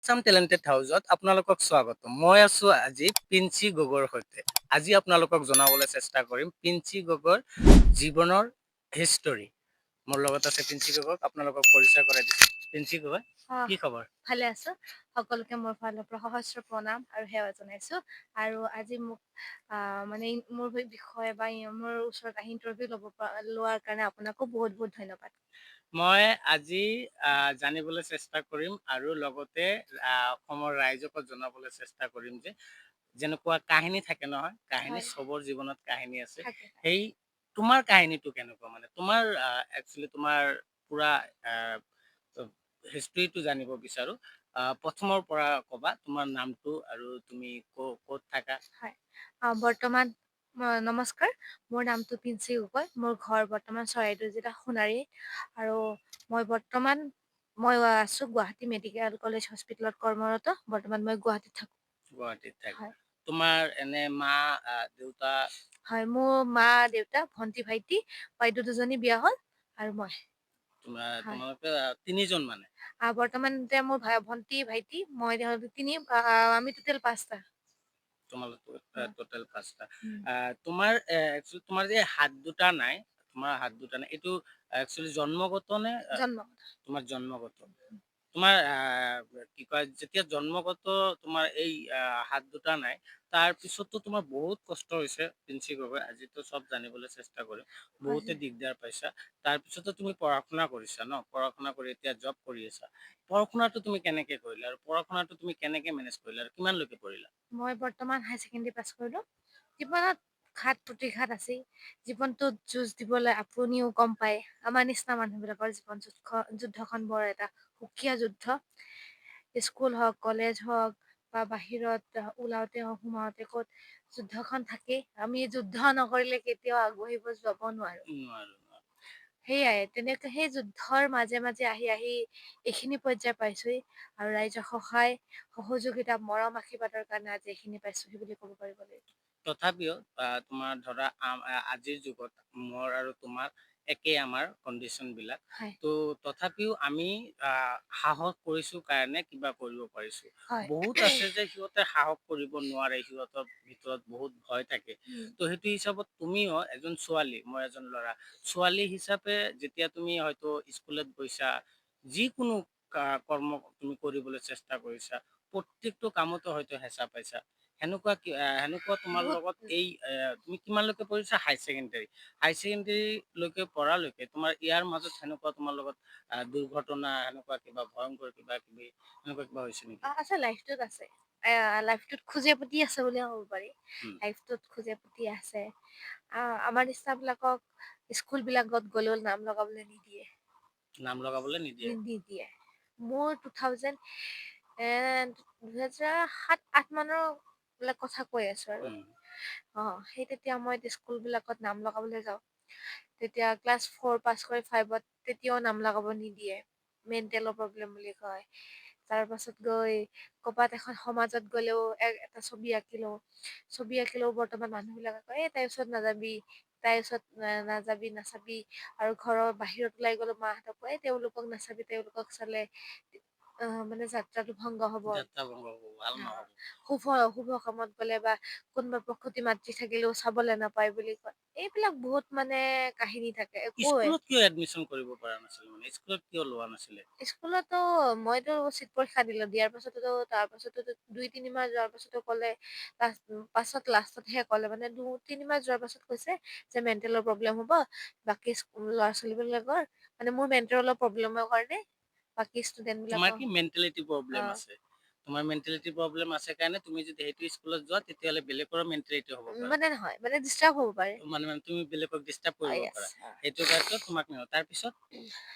Assam talented হাউচত আপোনালোকক স্বাগতম। মই আছো আজি পিঞ্চি গগৈৰ সৈতে। আজি আপোনালোকক জনাবলৈ চেষ্টা কৰিম পিঞ্চি গগৈৰ জীৱনৰ হিষ্টৰী। মোৰ লগত আছে পিঞ্চি গগৈক আপোনালোকক পৰিচয় কৰাই দিছো। পিঞ্চি গগৈ, কি খবৰ? ভালে আছো। সকলোকে মোৰ ফালৰ পৰা সহস্ৰ প্ৰণাম আৰু সেৱা জনাইছো। আৰু আজি মোক মানে মোৰ বিষয়ে বা মোৰ ওচৰত আহি ইণ্টাৰভিউ লোৱাৰ কাৰণে আপোনাকো বহুত বহুত ধন্যবাদ। মই আজি জানিবলৈ চেষ্টা কৰিম আৰু লগতে অসমৰ ৰাইজকো জনাবলৈ চেষ্টা কৰিম যে যেনেকুৱা কাহিনী থাকে নহয়, কাহিনী হয়, চবৰ জীৱনত কাহিনী আছে। থাকে। সেই তোমাৰ কাহিনীটো কেনেকুৱা, মানে তোমাৰ একচুৱেলি তোমাৰ পুৰা হিষ্ট্ৰীটো জানিব বিচাৰো। প্ৰথমৰ পৰা ক'বা তোমাৰ নামটো আৰু তুমি ক'ত থাকা। হয়, বৰ্তমান নমস্কাৰ। মোৰ নামটো পিঞ্চি গগৈ। মোৰ ঘৰ বৰ্তমান চৰাইদেউ জিলা সোণাৰী। আৰু মই আছো গুৱাহাটী মেডিকেল কলেজ হস্পিতেলত কৰ্মৰত। বৰ্তমান মই গুৱাহাটীত থাকো। গুৱাহাটীত থাকে। হয়। তোমাৰ এনে মা দেউতা? হয়, মোৰ মা দেউতা ভন্টি ভাইটি বাইদেউ দুজনী বিয়া হ'ল আৰু মই। হয়। তোমালোকে তিনিজন মানে? বৰ্তমান এতিয়া মোৰ ভন্টি ভাইটি মই আমি টোটেল 5টা। তোমালোকৰ হয়। টোটেল 5টা। উম। তোমাৰ যে হাত দুটা নাই, এইটো একচুৱেলি জন্মগত নে? জন্ম। তোমাৰ জন্মগত। তোমাৰ কি কয়, যেতিয়া জন্মগত তোমাৰ এই হাত দুটা নাই, তাৰ পিছতো তোমাৰ বহুত কষ্ট হৈছে পিঞ্চি গগৈ। আজিতো চব জানিবলৈ চেষ্টা কৰিম। হয়। বহুতে দিগদাৰ পাইছা। তাৰ পিছতো তুমি পঢ়া শুনা কৰিছা ন? পঢ়া শুনা কৰি এতিয়া জব কৰি আছা। পঢ়া শুনাটো তুমি কেনেকে কৰিলা আৰু পঢ়া শুনাটো তুমি কেনেকে মেনেজ কৰিলা আৰু কিমানলৈকে পঢ়িলা? মই বৰ্তমান হায়াৰ ছেকেণ্ডেৰী পাছ কৰিলো। জীৱনত ঘাত প্ৰতিঘাত আছেই। জীৱনটোত যুঁজ দিবলৈ আপুনিও গম পায়। আমাৰ নিচিনা মানুহ বিলাকৰ যুদ্ধখন বৰ এটা সুকীয়া যুদ্ধ। স্কুল হওক, কলেজ হওক বা বাহিৰত ওলাওতে হওক, সোমাওতে ক'ত যুদ্ধখন থাকেই। আমি যুদ্ধ নকৰিলে কেতিয়াও আগবাঢ়িব যাব নোৱাৰো। নোৱাৰো। সেইয়াই তেনেকে সেই যুদ্ধৰ মাজে মাজে আহি আহি এইখিনি পৰ্যায় পাইছোহি। আৰু ৰাইজৰ সহায় সহযোগিতা মৰম আশীৰ্বাদৰ কাৰণে আজি এইখিনি পাইছোহি বুলি ক'ব পাৰিব লাগিব। তথাপিও তোমাৰ ধৰা আজিৰ যুগত মোৰ আৰু তোমাৰ একেই আমাৰ কণ্ডিচন বিলাক। হয়। ত' তথাপিও আমি সাহস কৰিছো কাৰণে কিবা কৰিব পাৰিছো। হয়। বহুত আছে যে সিহঁতে সাহস কৰিব নোৱাৰে, সিহঁতৰ ভিতৰত বহুত ভয় থাকে। ত' সেইটো হিচাপত তুমিও এজন ছোৱালী, মই এজন ল'ৰা। ছোৱালী হিচাপে যেতিয়া তুমি হয়তো স্কুলত গৈছা, যিকোনো কৰ্ম তুমি কৰিবলৈ চেষ্টা কৰিছা, প্ৰত্যেকটো কামতো হয়তো হেঁচা পাইছা। সেনেকুৱা তোমাৰ বহুত লগত তুমি কিমানলৈকে পঢ়িছা? হাই ছেকেণ্ডাৰী। হাই ছেকেণ্ডাৰী লৈকে পঢ়ালৈকে তোমাৰ ইয়াৰ মাজত সেনেকুৱা তোমাৰ লগত দুৰ্ঘটনা, সেনেকুৱা কিবা ভয়ংকৰ কিবা কিবি এনেকুৱা কিবা হৈছে নেকি? আছে, লাইফটোত আছে। লাইফটোত খোজে পুতি আছে বুলিয়ে ক'ব পাৰি। উম, লাইফটোত খোজে পুতি আছে। আমাৰ নিচিনা বিলাকক স্কুল বিলাকত গ'লেও নাম লগাবলৈ নিদিয়ে। নাম লগাবলৈ নিদিয়ে। নিদিয়ে। মোৰ 2007-8 মানৰ কথা কৈ আছো আৰু। উম, সেই তেতিয়া মই স্কুল বিলাকত নাম লগাবলৈ যাওঁ। তেতিয়া ক্লাছ 4 পাছ কৰি 5ত তেতিয়াও নাম লগাব নিদিয়ে। মেণ্টেলৰ প্ৰব্লেম বুলি কয়। তাৰ পাছত গৈ কৰবাত এখন সমাজত গ'লেও এটা ছবি আঁকিলো। ছবি আঁকিলেও বৰ্তমান মানুহ বিলাকে কয় তাইৰ ওচৰত নাযাবি। তাইৰ ওচৰত নাচাবি। আৰু ঘৰৰ বাহিৰত ওলাই গলো মাহঁতক কয় তেওঁলোকক নাচাবি, তেওঁলোকক চালে মানে যাত্ৰাটো ভংগ হব। যাত্ৰা ভংগ হ'ব, ভাল নহ'ব। শুভ কামত গ'লে বা কোনোবা প্ৰসূতি মাতৃ থাকিলেও চাবলৈ নাপায় বুলি কয়। এইবিলাক বহুত মানে কাহিনী থাকে। স্কুলত কিয় এডমিশন কৰিব পৰা নাছিলে, মানে স্কুলত কিয় লোৱা নাছিলে? স্কুলতো মইতো চিট পৰীক্ষা দিলো। দিয়াৰ পাছতো তাৰ পাছতো 2-3 মাহ যোৱাৰ পাছতো ক'লে পাছত লাষ্টতহে ক'লে, মানে 2-3 মাহ যোৱাৰ পাছত কৈছে যে মেণ্টেলৰ প্ৰব্লেম হ'ব। বাকী ল'ৰা ছোৱালী বিলাকৰ মানে মোৰ মেণ্টেলৰ প্ৰব্লেমৰ কাৰণে বাকী ষ্টুডেন্ট তোমাৰ বিলাকৰ কি মেণ্টেলিটি প্ৰব্লেম আছে? তোমাৰ মেণ্টেলিটি প্ৰব্লেম আছে কাৰণে তুমি যদি সেইটো স্কুলত যোৱা তেতিয়াহ'লে বেলেগৰো মেণ্টেলিটি হ'ব পাৰে। মানে নহয়, মানে ডিষ্টাৰ্ব হ'ব পাৰে। মানে তুমি বেলেগক ডিষ্টাৰ্ব কৰিব য়েছ। পাৰা। সেইটো কাৰণেতো তোমাক তাৰপিছত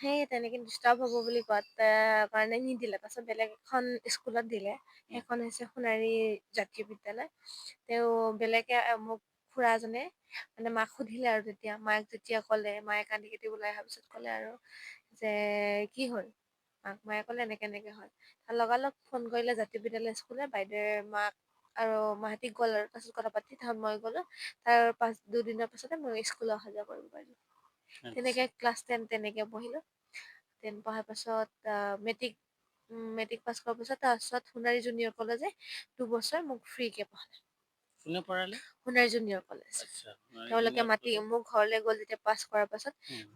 সেই তেনেকে ডিষ্টাৰ্ব হ'ব বুলি কোৱাত কাৰণে নিদিলে। তাৰপিছত বেলেগ এখন স্কুলত দিলে। উম, সেইখন হৈছে সোণাৰী জাতীয় বিদ্যালয়। তেওঁ বেলেগে মোক খুৰা জনে মানে মাক সুধিলে আৰু তেতিয়া মাক যেতিয়া ক'লে, মায়ে কান্দি কাটি ওলাই অহাৰ পিছত ক'লে আৰু যে কি হ'ল? মায়ে ক'লে এনেকে এনেকে হ'ল। লগালগ ফোন কৰিলে জাতীয় বিদ্যালয় স্কুলে, বাইদেৱে মাক আৰু মাহঁতি গ'ল আৰু তাৰপিছত কথা পাতি তাত মই গ'লো। তাৰ 2 দিনৰ পাছতে মই স্কুল অহা যোৱা কৰিব পাৰিলো। আচ্ছা। তেনেকে ক্লাছ 10 তেনেকে পঢ়িলো। 10 পঢ়াৰ পাছত মেট্ৰিক মেট্ৰিক পাছ কৰাৰ পিছত তাৰপিছত সোণাৰী জুনিয়ৰ কলেজে 2 বছৰ মোক ফ্ৰীকে পঢ়ালে। কোনে পঢ়ালে? Sonari junior college. আচ্ছা, সোণাৰী তেওঁলোকে জুনিয়ৰ মাতি কলেজ। মোৰ ঘৰলৈ গ'ল যেতিয়া পাছ কৰাৰ পাছত। উম,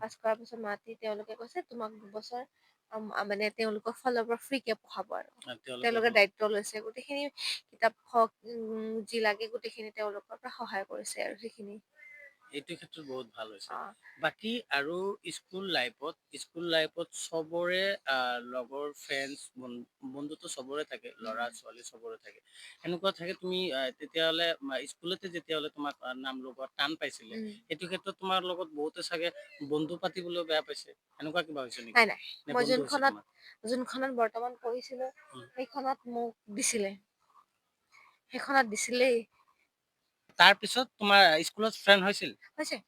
মাতি তেওঁলোকে কৈছে তোমাক 2 বছৰ মানে তেওঁলোকৰ ফালৰ পৰা ফ্ৰীকে পঢ়াব আৰু। আৰু তেওঁলোকে তেওঁলোকে দায়িত্ব লৈছে গোটেইখিনি কিতাপ হওক যি লাগে গোটেইখিনি তেওঁলোকৰ পৰা সহায় কৰিছে আৰু সেইখিনি। এইটো ক্ষেত্ৰত বহুত ভাল হৈছে। অ বাকী আৰু স্কুল লাইফত চবৰে লগৰ ফ্ৰেণ্ডছ বন্ধুতো চবৰে থাকে, ল'ৰা ছোৱালী চবৰে থাকে। এনেকুৱা থাকে তুমি তেতিয়াহ'লে স্কুলতে যেতিয়াহ'লে তোমাক নাম লগোৱা টান পাইছিলে, উম সেইটো ক্ষেত্ৰত তোমাৰ লগত বহুতে চাগে বন্ধু পাতিবলৈও বেয়া পাইছে, এনেকুৱা কিবা হৈছে নেকি? নাই নাই নে মই বন্ধু হৈছে তোমাৰ? যোনখনত বৰ্তমান পঢ়িছিলো উম। সেইখনত মোক দিছিলে, সেইখনত দিছিলেই। তাৰ পিছত তোমাৰ স্কুলত ফ্ৰেণ্ড হৈছিল?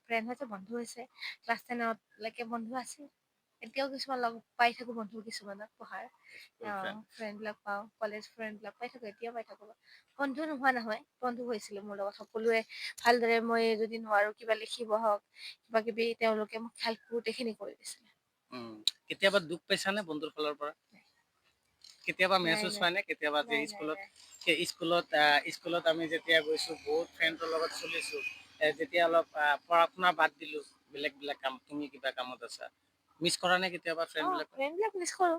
ফ্ৰেণ্ড হৈছে, বন্ধু হৈছে। ক্লাছ 10লৈকে বন্ধু আছিল। এতিয়াও কিছুমান লগ পাই থাকো বন্ধু কিছুমানক পঢ়াৰ। School friend. ফ্ৰেণ্ড বিলাক পাওঁ, কলেজ ফ্ৰেণ্ড বিলাক পাই থাকো, এতিয়াও পাই থাকো। বন্ধু নোহোৱা নহয়, বন্ধু হৈছিলে মোৰ লগত সকলোৱে ভালদৰে মই যদি নোৱাৰো কিবা লিখিব হওক কিবা কিবি তেওঁলোকে মোক হেল্প গোটেইখিনি কৰি দিছিলে। উম, কেতিয়াবা দুখ পাইছা নে বন্ধুৰ ফালৰ পৰা? কেতিয়াবা নাই মেহচুজ নাই হয় নে কেতিয়াবা যে নাই নাই স্কুলত নাই স্কুলত আমি যেতিয়া গৈছো বহুত ফ্ৰেণ্ডৰ লগত চলিছো, যেতিয়া অলপ পঢ়া শুনা বাদ দিলো, বেলেগ কাম তুমি কিবা কামত আছা, মিছ কৰা নে কেতিয়াবা ফ্ৰেণ্ড বিলাকক? ফ্ৰেণ্ড বিলাক মিছ কৰো।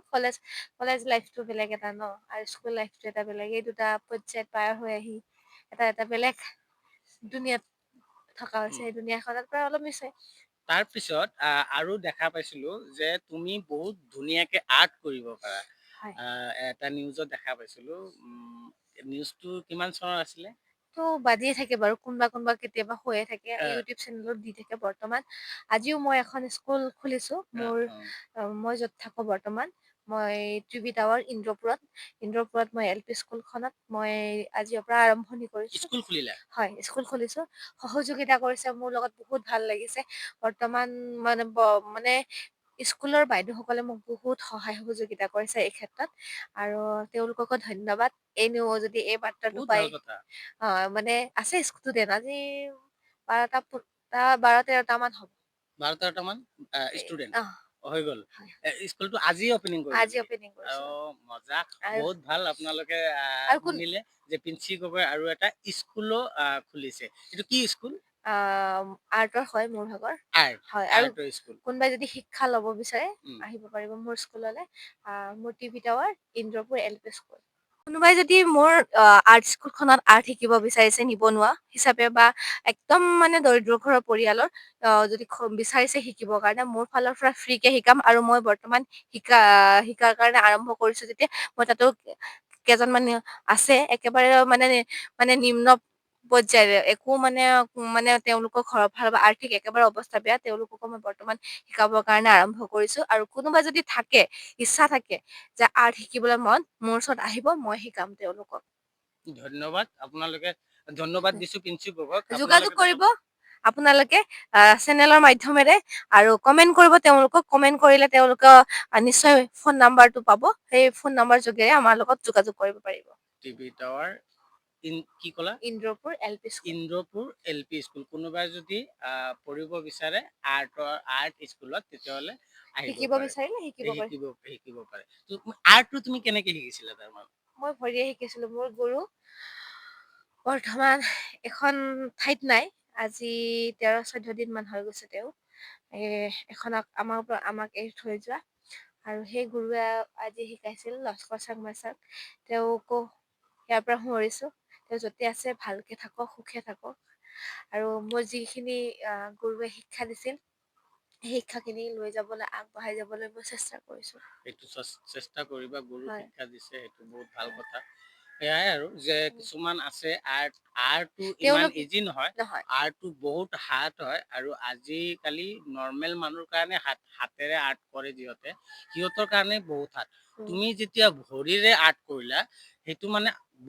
কলেজ লাইফটো বেলেগ এটা ন, আৰু স্কুল লাইফটো এটা বেলেগ। এই দুটা পৰ্যায় পাৰ হৈ আহি এটা বেলেগ দুুনীয়াত থকা হৈছে, উম, সেই দুুনীয়াখনত পৰা অলপ মিছ হয়। তাৰ পিছত আৰু দেখা পাইছিলো যে তুমি বহুত ধুনীয়াকে আৰ্ট কৰিব পাৰা। হয় এটা নিউজত দেখা পাইছিলো। নিউজটো কিমান চনৰ আছিলে? ত' বাজিয়ে থাকে বাৰু, কোনোবা কোনোবা কেতিয়াবা হৈয়ে থাকে, আহ, ইউটিউব চেনেলত দি থাকে বৰ্তমান। আজিও মই এখন স্কুল খুলিছো আহ, মোৰ, আহ, মই য'ত থাকো বৰ্তমান, মই টিভি টাৱাৰ ইন্দ্ৰপুৰত মই LP স্কুলখনত মই আজিৰ পৰা আৰম্ভণি কৰিছো। স্কুল খুলিলা? হয়, স্কুল খুলিছো। সহযোগিতা কৰিছে মোৰ লগত, বহুত ভাল লাগিছে। বৰ্তমান মানে মানে স্কুলৰ বাইদেউ সকলে মোক বহুত সহায় সহযোগিতা কৰিছে এই ক্ষেত্ৰত, আৰু তেওঁলোককো ধন্যবাদ। এনেও যদি এই বাৰ্তাটো বহুত পাই ভাল কথা। মানে আছে ষ্টুডেন্ট আজি 12-13টা মান হ'ব। 12-13টা মান এ, ষ্টুডেন্ট আহ হৈ গ'ল। হয়, স্কুলটো আজি অপেনিং কৰিলে আজি নেকি? অপেনিং কৰিছো। মজা। আৰু বহুত ভাল আপোনালোকে আৰু কোন শুনিলে যে পিঞ্চি গগৈ আৰু এটা স্কুলো খুলিছে। এইটো কি স্কুল? আৰ্টৰ হয় মোৰ ভাগৰ। আৰ্ট, হয়, আৰু আৰ্টৰ স্কুল। কোনোবাই যদি শিক্ষা ল'ব বিচাৰে উম, আহিব পাৰিব মোৰ স্কুললৈ। মোৰ TV tower Indrapur LP school. কোনোবাই যদি মোৰ আৰ্ট স্কুলখনত আৰ্ট শিকিব বিচাৰিছে, নিবনুৱা হিচাপে বা একদম মানে দৰিদ্ৰ ঘৰৰ পৰিয়ালৰ যদি বিচাৰিছে শিকিবৰ কাৰণে, মোৰ ফালৰ পৰা ফ্ৰীকে শিকাম। আৰু মই বৰ্তমান শিকাৰ কাৰণে আৰম্ভ কৰিছো যেতিয়া, মই তাতো কেইজনমান আছে একেবাৰে মানে নিম্ন পৰ্যায়ৰে, একো মানে তেওঁলোকৰ ঘৰৰ ফালৰ পৰা আৰ্থিক একেবাৰে অৱস্থা বেয়া, তেওঁলোককো মই বৰ্তমান শিকাবৰ কাৰণে আৰম্ভ কৰিছো। আৰু কোনোবা যদি থাকে, ইচ্ছা থাকে যে আৰ্ট শিকিবলৈ মন, মোৰ ওচৰত আহিব, মই শিকাম তেওঁলোকক। ধন্যবাদ দিছো পিঞ্চি গগৈক। যোগাযোগ আপোনালোকে যাতে কৰিব আপোনালোকে চেনেলৰ মাধ্যমেৰে, আৰু কমেন্ট কৰিব তেওঁলোকক। কমেন্ট কৰিলে তেওঁলোকক নিশ্চয় ফোন নাম্বাৰটো পাব, সেই ফোন নাম্বাৰ যোগেৰে আমাৰ লগত যোগাযোগ কৰিব পাৰিব। টিভি টাৱাৰ কি ক'লা? Indrapur LP school. Indrapur LP school. কোনোবাই যদি পঢ়িব বিচাৰে আৰ্ট স্কুলত, তেতিয়াহ'লে আহিব শিকিব পাৰে। বিচাৰিলে শিকিব পাৰে। শিকিব পাৰে। আৰ্টটো তুমি কেনেকে শিকিছিলা তাৰমানে? মই ভৰিয়ে শিকিছিলো। মোৰ গুৰু বৰ্তমান এখন ঠাইত নাই। আজি 13-14 দিন মান হৈ গৈছে তেওঁ এখন আমাক এৰি থৈ যোৱা। আৰু সেই গুৰুৱে আজি শিকাইছিল লস্কৰ চাংমা ছাক। তেওঁকো ইয়াৰ পৰা সোঁৱৰিছো। তেওঁ য'তে আছে ভালকে থাকক, সুখে থাকক। আৰু মোৰ যিখিনি গুৰুৱে শিক্ষা দিছিল, সেই শিক্ষাখিনি লৈ যাবলৈ, আগবঢ়াই যাবলৈ মই চেষ্টা কৰিছো। সেইটো চেষ্টা কৰিবা। গুৰু হয় শিক্ষা দিছে, সেইটো বহুত ভাল হয় কথা। সেয়াই আৰু যে কিছুমান আছে আৰ্টটো ইমান তেওঁলোকে ইজি নহয়। আৰ্টটো বহুত হাৰ্ড হয়, আৰু আজিকালি নৰ্মেল মানুহৰ কাৰণে হাতেৰে আৰ্ট কৰে সিহঁতৰ কাৰণে বহুত হাৰ্ড। উম, তুমি যেতিয়া ভৰিৰে আৰ্ট কৰিলা, সেইটো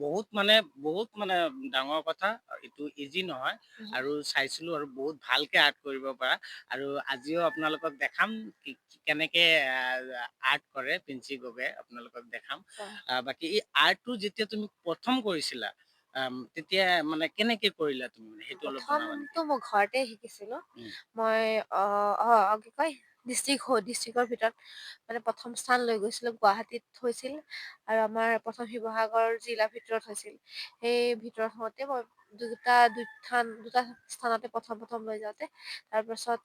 বহুত মানে ডাঙৰ কথা। এইটো ইজি নহয়। উম, আৰু চাইছিলো, আৰু বহুত ভালকে আৰ্ট কৰিব পাৰা। আৰু আজিও আপোনালোকক দেখাম কেনেকে আৰ্ট কৰে পিঞ্চি গগৈয়ে, আপোনালোকক দেখাম। হয়। বাকী এই আৰ্টটো যেতিয়া তুমি প্ৰথম কৰিছিলা, তেতিয়া মানে কেনেকে কৰিলা তুমি? সেইটো অলপ জনাবা নেকি? প্ৰথমটো মই ঘৰতে শিকিছিলো। উম, মই কি কয় ডিষ্ট্ৰিক্টৰ ভিতৰত মানে প্ৰথম স্থান লৈ গৈছিলো। গুৱাহাটীত হৈছিল আৰু আমাৰ প্ৰথম শিৱসাগৰ জিলাৰ ভিতৰত হৈছিল। সেই ভিতৰত হওঁতে মই দুটা স্থানতে প্ৰথম লৈ যাওঁতে তাৰপাছত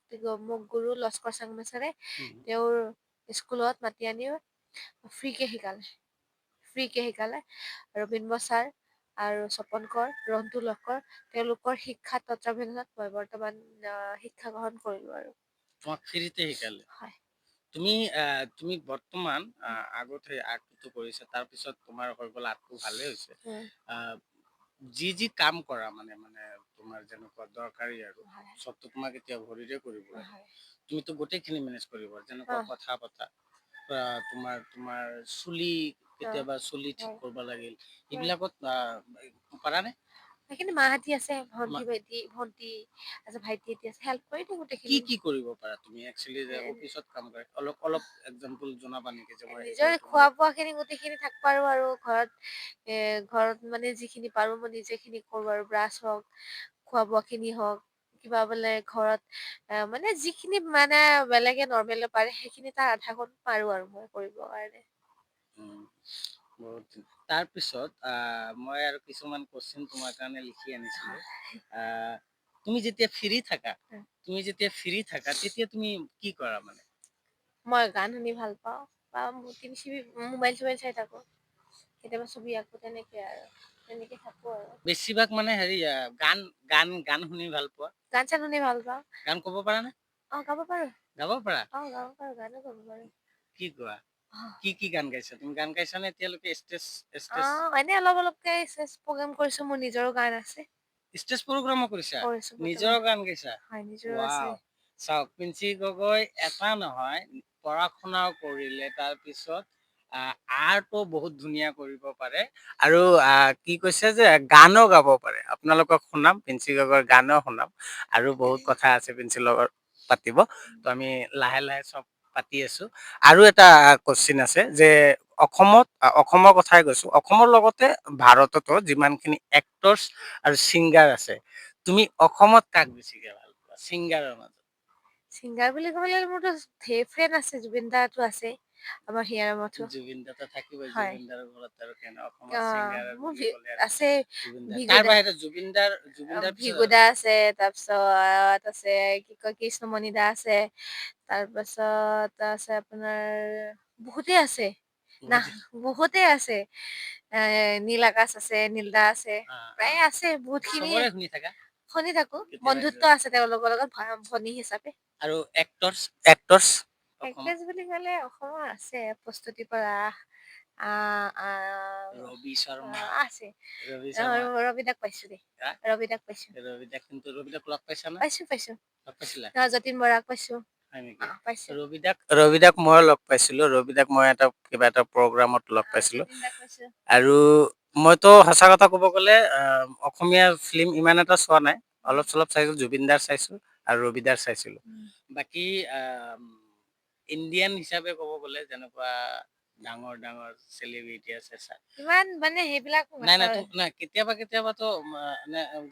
মোক গুৰু লস্কৰ চাংমাছেৰে উম, তেওঁৰ স্কুলত মাতি আনি ফ্ৰীকে শিকালে। ৰবীন ছাৰ আৰু স্বপন কোঁৱৰ, ৰন্টু লহকৰ, তেওঁলোকৰ শিক্ষাত তত্বাৱধানত মই বৰ্তমান শিক্ষা গ্ৰহণ কৰিলো আৰু। তোমাক ফ্ৰীতে শিকালে। হয়। তুমি বৰ্তমান আগতে আৰ্টটো কৰিছা, তাৰপিছত তোমাৰ হৈ গ'ল আৰ্টটো ভালেই হৈছে। উম, আহ, যি কাম কৰা মানে তোমাৰ যেনেকুৱা দৰকাৰী আৰু হয়, চবটো তোমাক এতিয়া ভৰিৰে কৰিব লাগে। হয়, তুমিতো গোটেইখিনি মেনেজ কৰিব, যেনেকুৱা অ, কথা পতা, তোমাৰ চুলি অ, কেতিয়াবা চুলি ঠিক হয়, কৰিব লাগিল, হয়। এইবিলাকত পাৰা নে? সেইখিনি মাহঁতি আছে, মা- ভন্টি আছে, ভাইটি আছে, হেল্প কৰি দিওঁ কি গোটেইখিনি। কি কৰিব পাৰা তুমি একচুৱেলি যে এ, অফিচত কাম কৰে, অলপ এক্সাম্পল জনাবা নেকি যে মই নিজৰ এইটো খোৱা বোৱা খিনি গোটেইখিনি থাক পাৰো আৰু ঘৰত মানে যিখিনি পাৰো মই নিজে খিনি কৰো আৰু ব্ৰাছ হওক, খোৱা বোৱা খিনি হওক, কিবা বোলে ঘৰত মানে যিখিনি মানে বেলেগে নৰ্মেলে পাৰে সেইখিনি তাৰ আধা কণ পাৰো আৰু মই কৰিবৰ কাৰণে। উম, বহুত তাৰপিছত মই আৰু কিছুমান কোৱেশ্চন তোমাৰ কাৰণে লিখি আনিছিলো। আহ, তুমি যেতিয়া ফ্ৰী থাকা তেতিয়া তুমি কি কৰা মানে? মই গান শুনি ভাল পাওঁ বা মোবাইল চোবাইল চাই থাকো। কেতিয়াবা ছবি আকো, তেনেকে আৰু তেনেকে থাকো আৰু। বেছিভাগ মানে হেৰি গান শুনি ভাল পোৱা? গান চান শুনি ভাল পাওঁ। গান ক'ব পাৰা নে? গাব পাৰো। গাব পাৰা? গাব পাৰো, গানো গাব পাৰো। কি কোৱা? কি গান গাইছা? তুমি গান গাইছা নে এতিয়ালৈকে ষ্টেজ এনে অলপকে ষ্টেজ প্ৰগ্ৰাম কৰিছো, মোৰ নিজৰো গান আছে। ষ্টেজ প্ৰগ্ৰামো কৰিছা? কৰিছো বৰ্তমান। নিজৰ গান গাইছা? হয়, নিজৰো আছে। ৱাও! চাওক পিঞ্চি গগৈ এটা নহয়, পঢ়া শুনাও কৰিলে, তাৰপিছত আৰ্টো বহুত ধুনীয়া কৰিব পাৰে। আৰু কি কৈছে যে গানো গাব পাৰে। আপোনালোকক শুনাম, পিঞ্চি গগৈৰ গানো শুনাম। আৰু বহুত কথা আছে পিঞ্চিৰ লগত পাতিব। ত আমি লাহে লাহে চব পাতি আছো। আৰু এটা কোৱেশ্চন আছে যে অসমৰ কথাই কৈছো, অসমৰ লগতে ভাৰততো যিমানখিনি এক্টৰ্ছ আৰু ছিংগাৰ আছে, তুমি অসমত কাক বেছিকে ভাল পোৱা ছিংগাৰৰ মাজত? ছিংগাৰ বুলি ক'বলৈ মোৰতো ধেৰ ফ্ৰেণ্ড আছে, জুবিন দাটো আছে। আমাৰ হিয়াৰ আমঠু জুবিন দাটো থাকিবই, হয়। জুবিন দাৰ ঘৰত আৰু অসমত ছিংগাৰ মোৰ বুলি ক'লে আৰু আছে জুবিন দা। ভিগু তাৰ বাহিৰে জুবিন দাৰ ভিগু পিছত দা আছে, তাৰপিছত আছে কি কয় কৃষ্ণমণি দা আছে, তাৰপাছত আছে আপোনাৰ বহুতে আছে। বহুত বহুতে আছে। নীল আকাশ আছে, নীল দা আছে, প্ৰায় আছে বহুত খিনিয়ে। চবৰে শুনি থাকা শুনি থাকো, কেতিয়াবা বন্ধুত্ব কেতিয়াবা। আছে তেওঁলোকৰ লগত ভনী হিচাপে। আৰু এক্টৰ্ছ অসমৰ এক্ট্ৰেছ বুলি ক'লে অসমৰ আছে, প্ৰস্তুতি পৰা ৰবি শৰ্মা আছে। ৰবি শৰ্মা ৰবিদাক পাইছো দেই, হা? ৰবিদাক পাইছো। ৰবিদাক লগ পাইছা না? পাইছো। লগ পাইছিলা? যতীন বৰাক পাইছো। হয় নেকি? পাইছো। ৰবিদাক মই লগ পাইছিলো। ৰবিদাক মই কিবা এটা প্ৰগ্ৰামত লগ পাইছিলো। জতিন দাক পাইছো। আৰু মইতো সঁচা কথা ক'ব গ'লে অসমীয়া ফিল্ম ইমান এটা চোৱা নাই। অলপ চলপ চাইছো, জুবিন দাৰ চাইছো আৰু ৰবিদাৰ চাইছিলো। বাকী ইণ্ডিয়ান হিচাপে ক'ব গ'লে যেনেকুৱা ডাঙৰ ডাঙৰ চেলিব্ৰিটি আছে ইমান মানে সেইবিলাক নাই কেতিয়াবাতো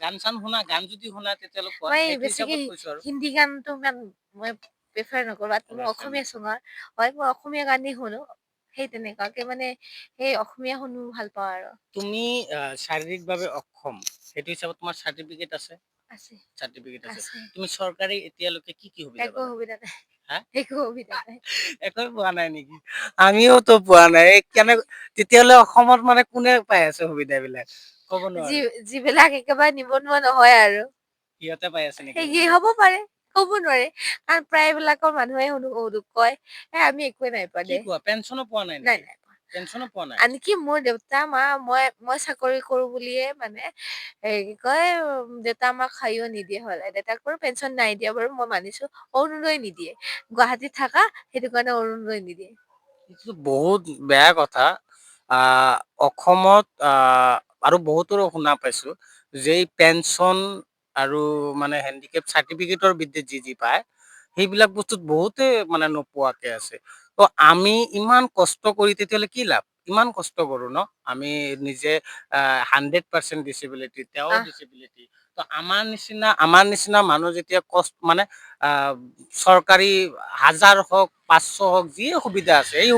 গান চান শুনা, গান যদি শুনা তেতিয়াহ'লে কোৱা, মই সেইটো বেছিকে হিচাপত কৈছো আৰু। হিন্দী গানটো ইমান মই প্ৰিফাৰ নকৰো। মই প্ৰেফাৰ অসমীয়া নকৰা। চঙৰ হয়, মই অসমীয়া গানেই শুনো। সেই তেনেকুৱাকে মানে সেই অসমীয়া শুনো ভাল পাওঁ আৰু। তুমি শাৰীৰিকভাৱে অক্ষম, সেইটো হিচাপত তোমাৰ চাৰ্টিফিকেট আছে? চাৰ্টিফিকেট আছে। তুমি চৰকাৰী এতিয়ালৈকে কি সুবিধা একো পালা? সুবিধা নাই। হা? একো সুবিধা নাই। একোৱে পোৱা নাই নেকি? আমিওতো পোৱা নাই। তেতিয়াহ'লে অসমত মানে কোনে পাই আছে সুবিধাবিলাক? ক'ব নোৱাৰো। যিবিলাক একেবাৰে নিবনুৱা নহয় আৰু। সিহঁতে পাই আছে নেকি সেই সুবিধা? হ'ব পাৰে, ক'ব নোৱাৰি। কাৰণ প্ৰায়বিলাকৰ মানুহে কয় আমি একোৱে নাই পোৱা কি দে। কোৱা পেঞ্চনো পোৱা নাই নেকি? পেঞ্চনো পোৱা নাই? আনকি মোৰ দেউতা, মা, মই চাকৰি কৰো বুলিয়ে মানে কি কয় দেউতা আমাক খাইও নিদিয়ে হ'ল। দেউতাক বাৰু পেঞ্চন নাই দিয়া বাৰু মই মানিছো। অৰুণোদয় নিদিয়ে। গুৱাহাটীত থাকা সেইটো কাৰণে অৰুণোদয় নিদিয়ে। এইটো বহুত বেয়া কথা। অসমত আৰু বহুতৰো শুনা পাইছো যে পেঞ্চন আৰু মানে হেণ্ডিকেপ চাৰ্টিফিকেটৰ ভিত্তিত যি পায়, সেইবিলাক বস্তুত বহুতে মানে নোপোৱাকে আছে। ত আমি ইমান কষ্ট কৰি তেতিয়াহ'লে কি লাভ? ইমান কষ্ট কৰো ন আমি নিজে 100% ডিচেবিলিটি তেওঁৰ আহ ডিচেবিলিটি তো আমাৰ নিচিনা মানুহ যেতিয়া কষ্ট মানে আহ, চৰকাৰী 1000 হওক 500 হওক যিয়ে সুবিধা আছে এই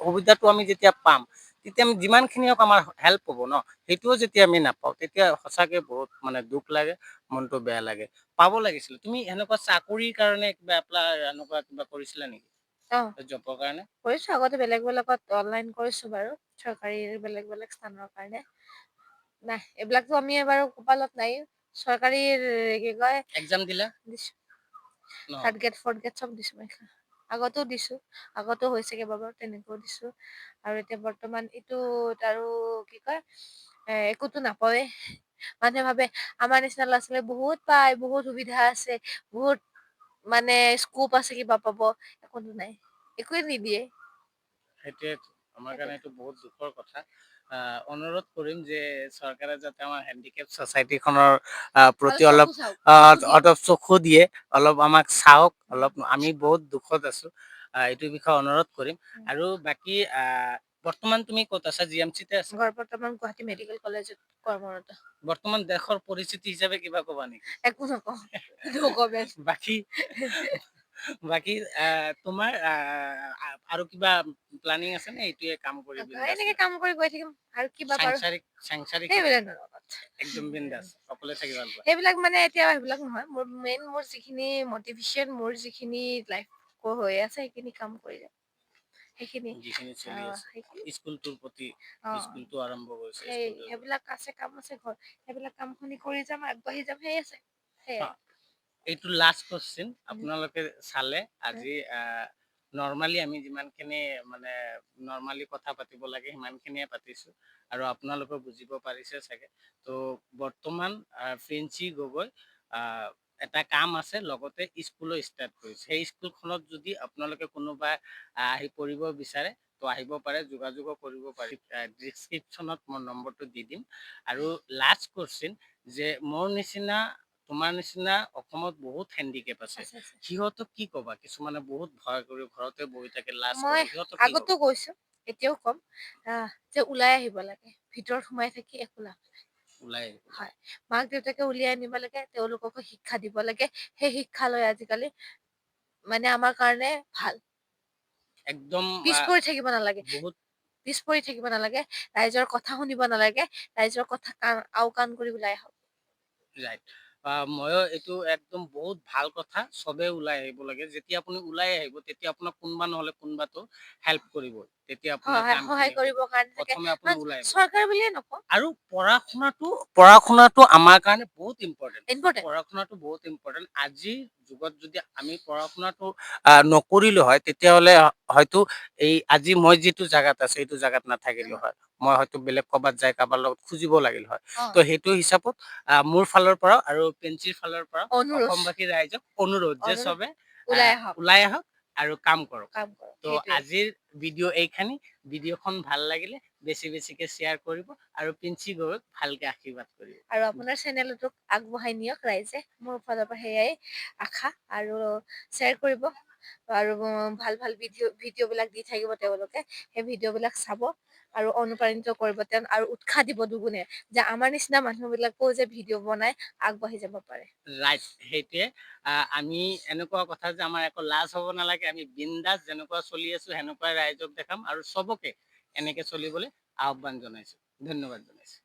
সুবিধাটো আমি যেতিয়া পাম তেতিয়া আমি যিমানখিনি হওক আমাৰ হেল্প হ'ব ন সেইটোও যেতিয়া আমি নাপাওঁ তেতিয়া সঁচাকে বহুত মানে দুখ লাগে মনটো বেয়া লাগে পাব লাগিছিল তুমি এনেকুৱা চাকৰিৰ কাৰণে কিবা এপ্লাই এনেকুৱা কিবা কৰিছিলা নেকি অ জবৰ কাৰণে কৰিছো আগতে বেলেগত অনলাইন কৰিছো বাৰু চৰকাৰী বেলেগ স্থানৰ কাৰণে নাই এইবিলাকতো আমি বাৰু কপালত নাই চৰকাৰী কি কয় এক্সাম দিলা দিছো ন থাৰ্ড গ্ৰেড ফৰ্থ গ্ৰেড চব দিছো মই আগতেও দিছো আগতেও হৈছে কেইবাবাৰো তেনেকেও দিছো আৰু এতিয়া বৰ্তমান এইটোত আৰু কি কয় একোতো নাপাওৱে মানুহে ভাবে আমাৰ নিচিনা ল'ৰা ছোৱালী বহুত পায় বহুত সুবিধা আছে বহুত মানে স্কোপ আছে কিবা পাব একোতো নাই একোৱে নিদিয়ে সেইটোৱে আমাৰ সেইটো কাৰণে এইটো বহুত দুখৰ কথা অনুৰোধ কৰিম যে চৰকাৰে যাতে আমাৰ হেণ্ডিকেপ ছচাইটিখনৰ প্ৰতি অলপ চকু চাওক চকু দিয়ক অলপ চকু দিয়ে অলপ আমাক চাওক অলপ আমি বহুত দুখত আছো এইটো বিষয়ে অনুৰোধ কৰিম আৰু বাকী বৰ্তমান তুমি ক'ত আছা জি এম চিতে আছা বৰ্তমান গুৱাহাটী মেডিকেল কলেজত কৰ্মৰত বৰ্তমান দেশৰ পৰিস্থিতি হিচাপে কিবা ক'বা নেকি একো নকওঁ নকমেণ্ট বাকী বাকী তোমাৰ আৰু কিবা প্লানিং আছে নে এইটোয়ে কাম কৰি বিন্দাছ এনেকে কাম কৰি গৈ থাকিম আৰু কিবা পাৰো চেংচাৰিক সেইবিলাক নকওঁ একদম বিন্দাছ অকলে থাকি ভাল পোৱা সেইবিলাক মানে এতিয়া সেইবিলাক নহয় মোৰ যিখিনি মটিভেশ্যন মোৰ যিখিনি লাইফ হৈ আছে সেইখিনি কাম কৰি যাম সেইখিনি যিখিনি চলি আছে সেইখিনি স্কুলটোৰ প্ৰতি অ স্কুলটো আৰম্ভ কৰিছে সেই স্কুলটোৰ প্ৰতি সেইবিলাক আছে কাম আছে ঘৰ সেইবিলাক কাম খিনি কৰি যাম আগবাঢ়ি যাম সেই আছে সেয়াই এইটো লাষ্ট কোৱেশ্চন আপোনালোকে চালে আজি নৰ্মালি আমি যিমানখিনি মানে নৰ্মালি কথা পাতিব লাগে সিমানখিনিয়ে পাতিছো আৰু আপোনালোকে বুজিব পাৰিছে চাগে তো বৰ্তমান ফ্ৰেন্সি গগৈ এটা কাম আছে লগতে স্কুলো ষ্টাৰ্ট কৰিছে সেই স্কুলখনত যদি আপোনালোকে কোনোবা আহি পঢ়িব বিচাৰে তো আহিব পাৰে যোগাযোগো কৰিব পাৰি ডিছক্ৰিপশ্যনত মই নম্বৰটো দি দিম আৰু লাষ্ট কোৱেশ্চন যে মোৰ নিচিনা তোমাৰ নিচিনা অসমত বহুত হেণ্ডিকেপ আছে সিহঁতক কি কবা কিছুমানে বহুত ভয় কৰি ঘৰতে বহি থাকে লাজ মই কৰে সিহঁতক কি আগতো কবা কৈছো এতিয়াও কম যে ওলাই আহিব লাগে ভিতৰত সোমাই থাকি একো লাভ নাই ওলাই হয় মাক দেউতাকে উলিয়াই আনিব লাগে তেওঁলোককো শিক্ষা দিব লাগে সেই শিক্ষা লৈ আজিকালি মানে আমাৰ কাৰণে ভাল একদম পিছ পৰি থাকিব নালাগে বহুত পিছ পৰি থাকিব নালাগে ৰাইজৰ কথা শুনিব নালাগে ৰাইজৰ কথা আওকাণ কৰি ওলাই আহক ৰাইট ময়ো এইটো একদম বহুত ভাল কথা চবে ওলাই আহিব লাগে যেতিয়া আপুনি ওলাই আহিব তেতিয়া আপোনাক কোনোবা নহলে কোনোবাতো হেল্প কৰিব তেতিয়া আপোনাৰ সহায় কামখিনি হ'ব কৰিবৰ কাৰণে থাকে প্ৰথমে আপুনি ওলাই আহিব চৰকাৰ বুলিয়ে নকওঁ আৰু পঢ়া শুনাটো আমাৰ কাৰণে বহুত ইম্পৰ্টেণ্ট ইম্পৰ্টেণ্ট পঢ়া শুনাটো বহুত ইম্পৰ্টেণ্ট আজিৰ যুগত যদি আমি পঢ়া শুনাটো নকৰিলো হয় তেতিয়াহ'লে হয়তো এই আজি মই যিটো জাগাত আছো এইটো জাগাত নাথাকিলো হয় মই হয়তো বেলেগ ক'ৰবাত যাই কাৰোবাৰ লগত খুজিব লাগিল হয় তো সেইটো হিচাপত মোৰ ফালৰ পৰা আৰু পেঞ্চিৰ ফালৰ পৰা অনুৰোধ অসমবাসী ৰাইজক অনুৰোধ যে চবে ওলাই আহক ওলাই আহক আৰু কাম কৰক কাম কৰক তো সেইটোৱে আজিৰ ভিডিঅ' এইখানি ভিডিঅ'খন ভাল লাগিলে বেছিকে শ্বেয়াৰ কৰিব আৰু পিঞ্চি গগৈক ভালকে আশীৰ্বাদ কৰিব আৰু আপোনাৰ চেনেলটোক আগবঢ়াই নিয়ক ৰাইজে মোৰ ফালৰ পৰা সেয়াই আশা আৰু শ্বেয়াৰ কৰিব আৰু ভাল ভাল ভিডিঅ' বিলাক দি থাকিব তেওঁলোকে সেই ভিডিঅ' বিলাক চাব আৰু অনুপ্ৰাণিত কৰিব তেওঁ আৰু উৎসাহ দিব দুগুণে যে আমাৰ নিচিনা মানুহ বিলাকো যে ভিডিঅ' বনাই আগবাঢ়ি যাব পাৰে ৰাইট সেইটোৱে আমি এনেকুৱা কথা যে আমাৰ একো লাজ হ'ব নালাগে আমি বিন্দাছ যেনেকুৱা চলি আছো সেনেকুৱাই ৰাইজক দেখাম আৰু চবকে এনেকে চলিবলৈ আহ্বান জনাইছো ধন্যবাদ জনাইছো